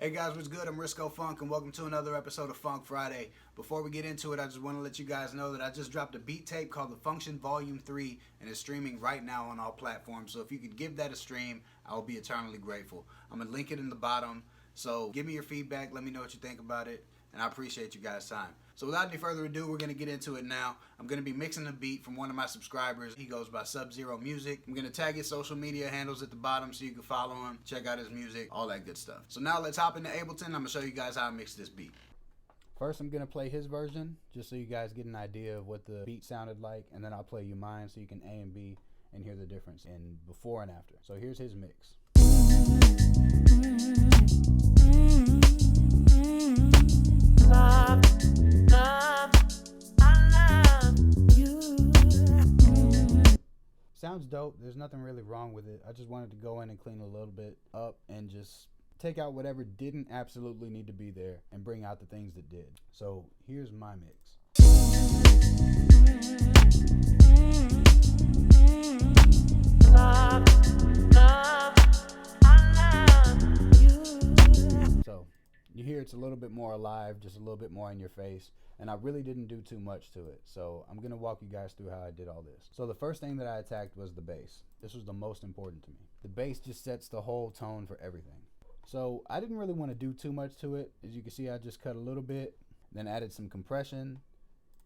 Hey guys, what's good? I'm Risko Funk and welcome to another episode of Funk Friday. Before we get into it, I just want to let you guys know that I just dropped a beat tape called the Funktion Volume 3 and it's streaming right now on all platforms. So if you could give that a stream, I will be eternally grateful. I'm going to link it in the bottom. So give me your feedback, let me know what you think about it, and I appreciate you guys' time. So without any further ado, we're going to get into it now. I'm going to be mixing a beat from one of my subscribers. He goes by Sub-Zero Music. I'm going to tag his social media handles at the bottom so you can follow him, check out his music, all that good stuff. So now let's hop into Ableton. I'm going to show you guys how I mix this beat. First, I'm going to play his version just so you guys get an idea of what the beat sounded like, and then I'll play you mine so you can A and B and hear the difference in before and after. So here's his mix. Love, I love you. Sounds dope. There's nothing really wrong with it. I just wanted to go in and clean a little bit up and just take out whatever didn't absolutely need to be there and bring out the things that did. So here's my mix. Love, I love you. So you hear it's a little bit more alive, just a little bit more in your face, and I really didn't do too much to it. So I'm gonna walk you guys through how I did all this. So the first thing that I attacked was the bass. This was the most important to me. The bass just sets the whole tone for everything. So I didn't really want to do too much to it. As you can see, I just cut a little bit, then added some compression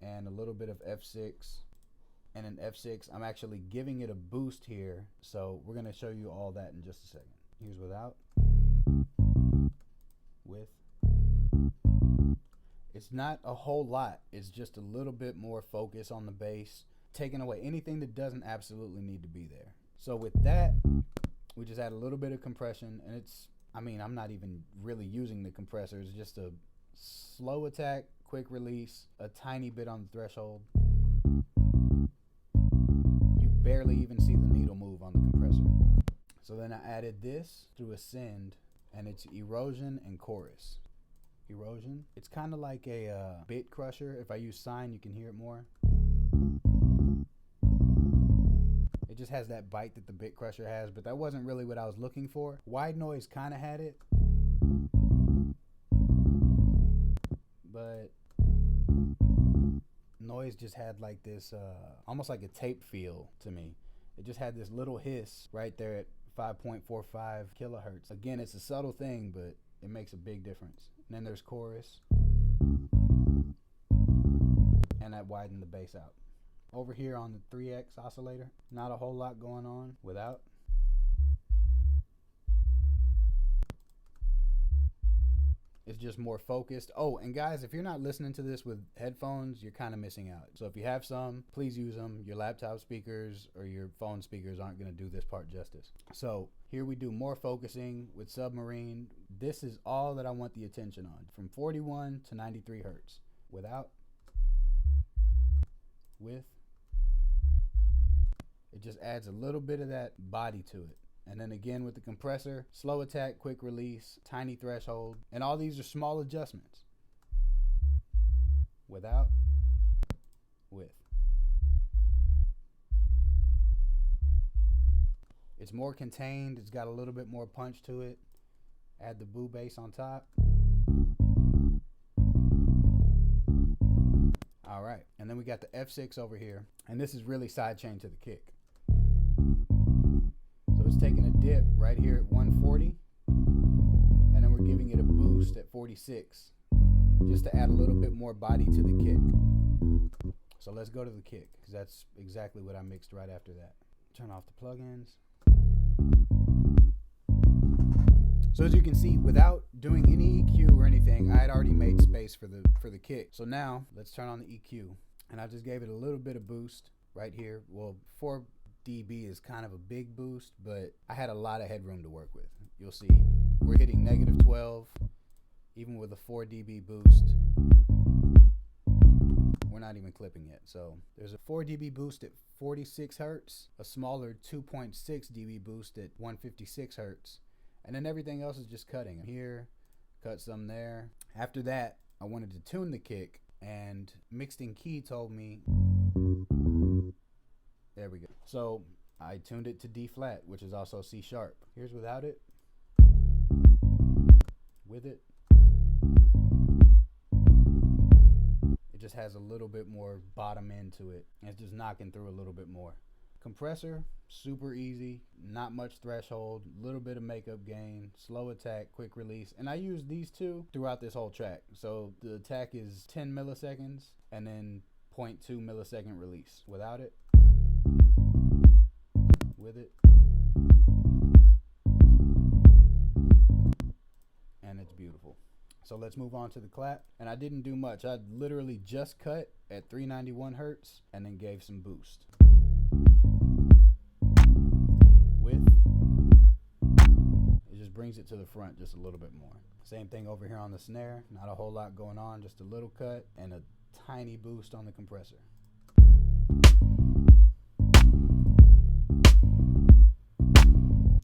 and a little bit of F6. And in F6, I'm actually giving it a boost here. So we're gonna show you all that in just a second. Here's without, with. It's not a whole lot. It's just a little bit more focus on the bass, taking away anything that doesn't absolutely need to be there. So with that, we just add a little bit of compression, and I'm not even really using the compressor. It's just a slow attack, quick release, a tiny bit on the threshold. You barely even see the needle move on the compressor. So then I added this through Ascend, and it's erosion and chorus. Erosion, it's kind of like a bit crusher. If I use sine, you can hear it more. It just has that bite that the bit crusher has, but that wasn't really what I was looking for. Wide noise kind of had it, but noise just had like this almost like a tape feel to me. It just had this little hiss right there at 5.45 kilohertz. Again, it's a subtle thing, but it makes a big difference. And then there's chorus, and that widened the bass out. Over here on the 3X oscillator, not a whole lot going on without. It's just more focused. Oh, and guys, if you're not listening to this with headphones, you're kind of missing out. So if you have some, please use them. Your laptop speakers or your phone speakers aren't going to do this part justice. So here we do more focusing with Submarine. This is all that I want the attention on, from 41 to 93 hertz. Without, with. It just adds a little bit of that body to it. And then again with the compressor, slow attack, quick release, tiny threshold, and all these are small adjustments. Without, with. It's more contained, it's got a little bit more punch to it. Add the boo bass on top. All right, and then we got the F6 over here, and this is really sidechain to the kick. So it's taking a dip right here at 140, and then we're giving it a boost at 46, just to add a little bit more body to the kick. So let's go to the kick, because that's exactly what I mixed right after that. Turn off the plugins. So as you can see, without doing any EQ or anything, I had already made space for the kick. So now let's turn on the EQ, and I just gave it a little bit of boost right here. Well, 4 dB is kind of a big boost, but I had a lot of headroom to work with. You'll see we're hitting -12, even with a 4 dB boost. We're not even clipping yet. So there's a 4 dB boost at 46 hertz, a smaller 2.6 dB boost at 156 hertz. And then everything else is just cutting. Here, cut some there. After that, I wanted to tune the kick, and Mixed in Key told me, there we go. So I tuned it to D flat, which is also C sharp. Here's without it, with it, has a little bit more bottom end to it. It's just knocking through a little bit more. Compressor, super easy, not much threshold, little bit of makeup gain, slow attack, quick release. And I use these two throughout this whole track. So the attack is 10 milliseconds and then 0.2 millisecond release. Without it, with it, and it's beautiful. So let's move on to the clap. And I didn't do much. I literally just cut at 391 hertz and then gave some boost. Brings it to the front just a little bit more. Same thing over here on the snare. Not a whole lot going on, just a little cut and a tiny boost on the compressor.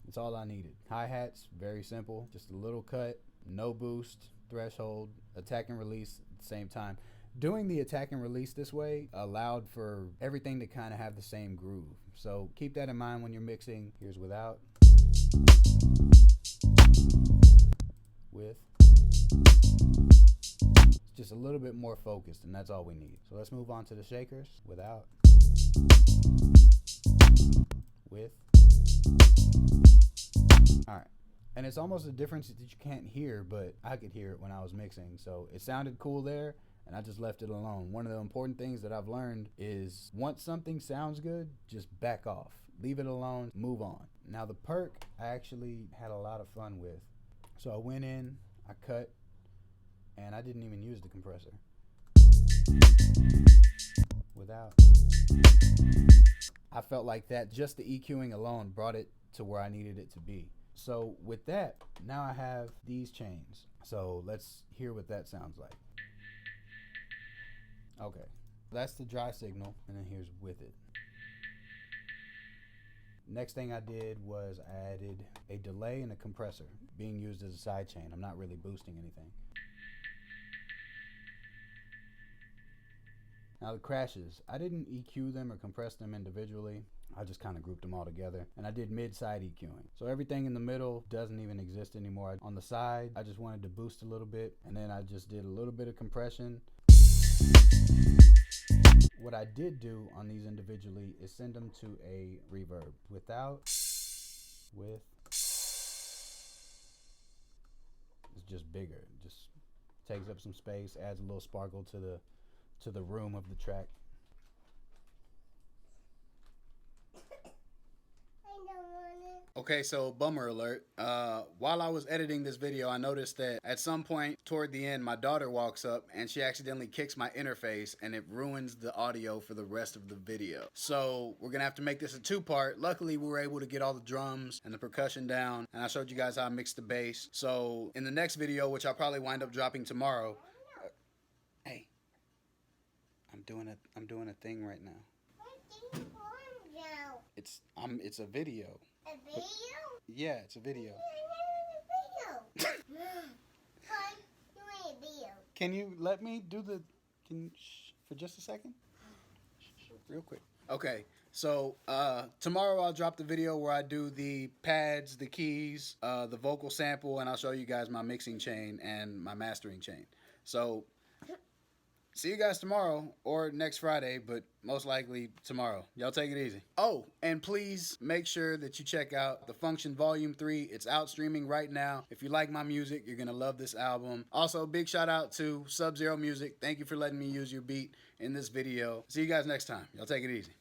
That's all I needed. Hi-hats, very simple. Just a little cut, no boost, threshold, attack and release at the same time. Doing the attack and release this way allowed for everything to kind of have the same groove. So keep that in mind when you're mixing. Here's without. With. It's just a little bit more focused, and that's all we need. So let's move on to the shakers. Without. With. Alright. And it's almost a difference that you can't hear, but I could hear it when I was mixing. So it sounded cool there, and I just left it alone. One of the important things that I've learned is once something sounds good, just back off. Leave it alone, move on. Now the perk, I actually had a lot of fun with. So I went in, I cut, and I didn't even use the compressor. Without. I felt like that, just the EQing alone brought it to where I needed it to be. So with that, now I have these chains. So let's hear what that sounds like. Okay, that's the dry signal, and then here's with it. Next thing I did was I added a delay and a compressor being used as a side chain. I'm not really boosting anything. Now the crashes, I didn't EQ them or compress them individually. I just kind of grouped them all together, and I did mid-side EQing. So everything in the middle doesn't even exist anymore. On the side, I just wanted to boost a little bit, and then I just did a little bit of compression. What I did do on these individually is send them to a reverb. Without, with, it's just bigger. It just takes up some space, adds a little sparkle to the room of the track. Okay, so bummer alert. While I was editing this video, I noticed that at some point toward the end, my daughter walks up and she accidentally kicks my interface and it ruins the audio for the rest of the video. So we're gonna have to make this a two-part. Luckily, we were able to get all the drums and the percussion down, and I showed you guys how I mixed the bass. So in the next video, which I'll probably wind up dropping tomorrow, hey, I'm doing a thing right now. It's a video. A video? Yeah, it's a video. Can you let me do the... for just a second? Real quick. Okay, so tomorrow I'll drop the video where I do the pads, the keys, the vocal sample, and I'll show you guys my mixing chain and my mastering chain. So see you guys tomorrow or next Friday, but most likely tomorrow. Y'all take it easy. Oh, and please make sure that you check out the Funktion Volume 3. It's out streaming right now. If you like my music, you're going to love this album. Also, big shout out to Sub-Zero Music. Thank you for letting me use your beat in this video. See you guys next time. Y'all take it easy.